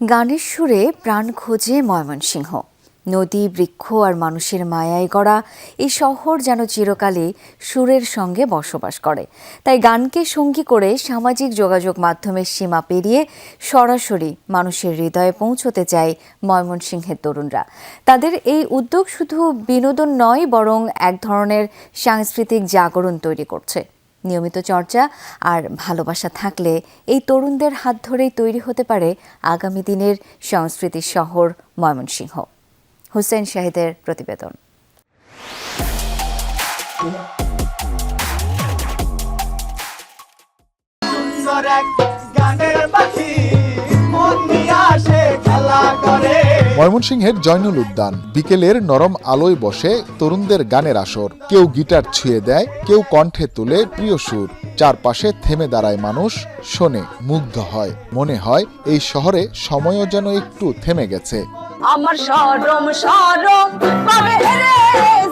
গানের সুরে প্রাণ খোঁজে ময়মনসিংহ। নদী, বৃক্ষ আর মানুষের মায়ায় গড়া এই শহর যেন চিরকালই সুরের সঙ্গে বসবাস করে। তাই গানকে সঙ্গী করে সামাজিক যোগাযোগ মাধ্যমের সীমা পেরিয়ে সরাসরি মানুষের হৃদয়ে পৌঁছতে চায় ময়মনসিংহের তরুণরা। তাদের এই উদ্যোগ শুধু বিনোদন নয়, বরং এক ধরনের সাংস্কৃতিক জাগরণ তৈরি করছে। নিয়মিত চর্চা আর ভালোবাসা থাকলে এই তরুণদের হাত ধরেই তৈরি হতে পারে আগামী দিনের সংস্কৃতির শহর ময়মনসিংহ। হুসেন শাহিদের প্রতিবেদন। ময়মনসিংহের জয়নুল উদ্যান বিকেলের নরম আলোয় বসে তরুণদের গানের আসর। কেউ গিটার ছুঁয়ে দেয়, কেউ কণ্ঠে তুলে প্রিয় সুর। চারপাশে থেমে দাঁড়ায় মানুষ, শোনে, মুগ্ধ হয়। মনে হয় এই শহরে সময়ও যেন একটু থেমে গেছে। আমার শরম শরম পাবে রে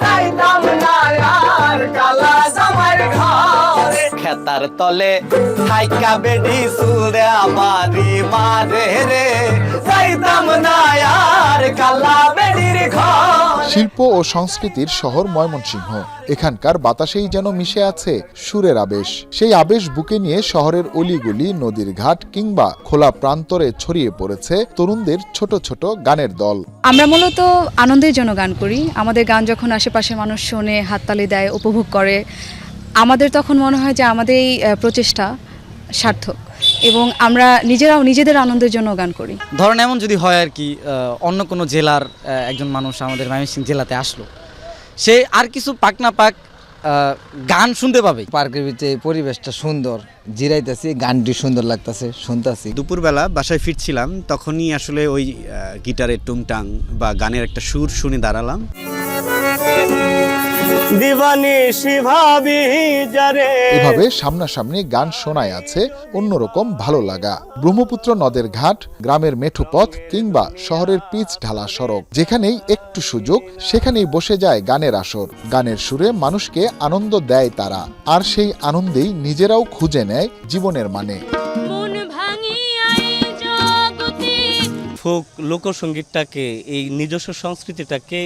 যাইতাম না আর কালা জামার ঘরে খেতার তলে থাইকা বেডি সুরে আমারি মারে রে যাইতাম না আর কালা বেডির ঘর। শিল্প ও সংস্কৃতির শহর ময়মনসিংহ। এখানকার বাতাসেই যেন মিশে আছে সুরের আবেশ। সেই আবেশ বুকে নিয়ে শহরের অলিগলি, নদীর ঘাট কিংবা খোলা প্রান্তরে ছড়িয়ে পড়েছে তরুণদের ছোট ছোট গানের দল। আমরা মূলত আনন্দের জন্য গান করি। আমাদের গান যখন আশেপাশে মানুষ শোনে, হাততালি দেয়, উপভোগ করে, আমাদের তখন মনে হয় যে আমাদের এই প্রচেষ্টা সার্থক এবং আমরা নিজেদের আনন্দের জন্য গান করি। ধরেন এমন যদি হয় আর কি, অন্য কোনো জেলার একজন মানুষ আমাদের ময়মনসিংহ জেলাতে আসলো, সে আর কিছু পাক না পাক গান শুনতে পাবে। পার্কের ভিতরে পরিবেশটা সুন্দর, জিরাইতেছি, গানটি সুন্দর লাগতেছে, শুনতেছি। দুপুরবেলা বাসায় ফিরছিলাম, তখনই আসলে ওই গিটারের টুংটাং বা গানের একটা সুর শুনে দাঁড়ালাম। এভাবে সামনাসামনি গান শোনায় আছে অন্যরকম ভালো লাগা। ব্রহ্মপুত্র নদের ঘাট, গ্রামের মেঠো পথ কিংবা শহরের পিচ ঢালা সড়ক, যেখানেই একটু সুযোগ সেখানেই বসে যায় গানের আসর। গানের সুরে মানুষকে আনন্দ দেয় তারা, আর সেই আনন্দেই নিজেরাও খুঁজে নেয় জীবনের মানে। ফোক লোকসঙ্গীতটাকে, এই নিজস্ব সংস্কৃতিটাকে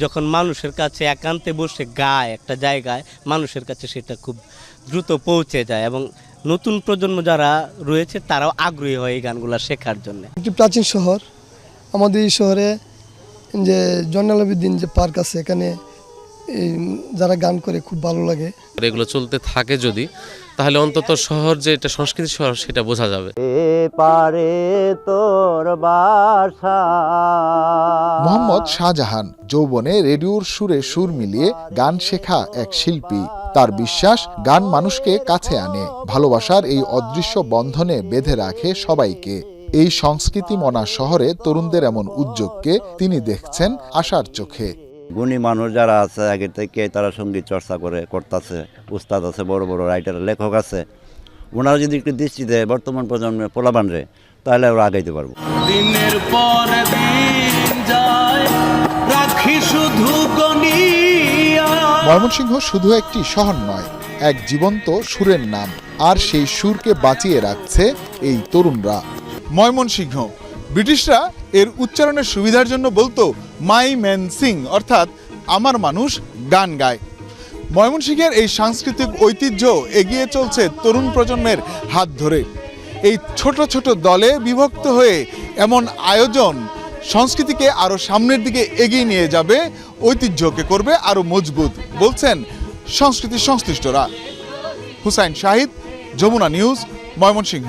যখন মানুষের কাছে একান্তে বসে গায় একটা জায়গায়, মানুষের কাছে সেটা খুব দ্রুত পৌঁছে যায় এবং নতুন প্রজন্ম যারা রয়েছে তারাও আগ্রহী হয় এই গানগুলো শেখার জন্য। একটি প্রাচীন শহর আমাদের এই শহরে, যে জয়নুল আবেদিন যে পার্ক আছে, এখানে যারা গান করে খুব ভালো লাগে। এগুলো চলতে থাকে যদি, তাহলে অন্তত শহর যে এটা সংস্কৃতি শহর সেটা বোঝা যাবে। মোহাম্মদ শাহজাহান যৌবনে রেডিওর সুরে সুর মিলিয়ে গান শেখা এক শিল্পী। তার বিশ্বাস গান মানুষকে কাছে আনে, ভালোবাসার এই অদৃশ্য বন্ধনে বেঁধে রাখে সবাইকে। এই সংস্কৃতি মনা শহরে তরুণদের এমন উদ্যোগকে তিনি দেখছেন আশার চোখে। গুণী মানুষ যারা আছে আগে থেকে, তারা সঙ্গীত চর্চা করতেছে, উস্তাদ আছে, বড় বড় রাইটার, লেখক আছে। ওনারা যদি একটু দৃষ্টি দেয় বর্তমান প্রজন্মের পোলাবান রে, তাহলে ওরা আগাইতে পারবো। দিনের পর দিন যায় রাখি শুধু ময়মনসিংহ শুধু একটি শহর নয়, এক জীবন্ত সুরের নাম, আর সেই সুরকে বাঁচিয়ে রাখছে এই তরুণরা। ময়মনসিংহ, ব্রিটিশরা এর উচ্চারণের সুবিধার জন্য বলতো মাই ম্যান সিং, অর্থাৎ আমার মানুষ গান গায়। ময়মনসিংহের এই সাংস্কৃতিক ঐতিহ্য এগিয়ে চলছে তরুণ প্রজন্মের হাত ধরে। এই ছোট ছোট দলে বিভক্ত হয়ে এমন আয়োজন সংস্কৃতিকে আরো সামনের দিকে এগিয়ে নিয়ে যাবে, ঐতিহ্যকে করবে আরো মজবুত, বলছেন সংস্কৃতি সংশ্লিষ্টরা। হুসাইন শাহিদ, যমুনা নিউজ, ময়মনসিংহ।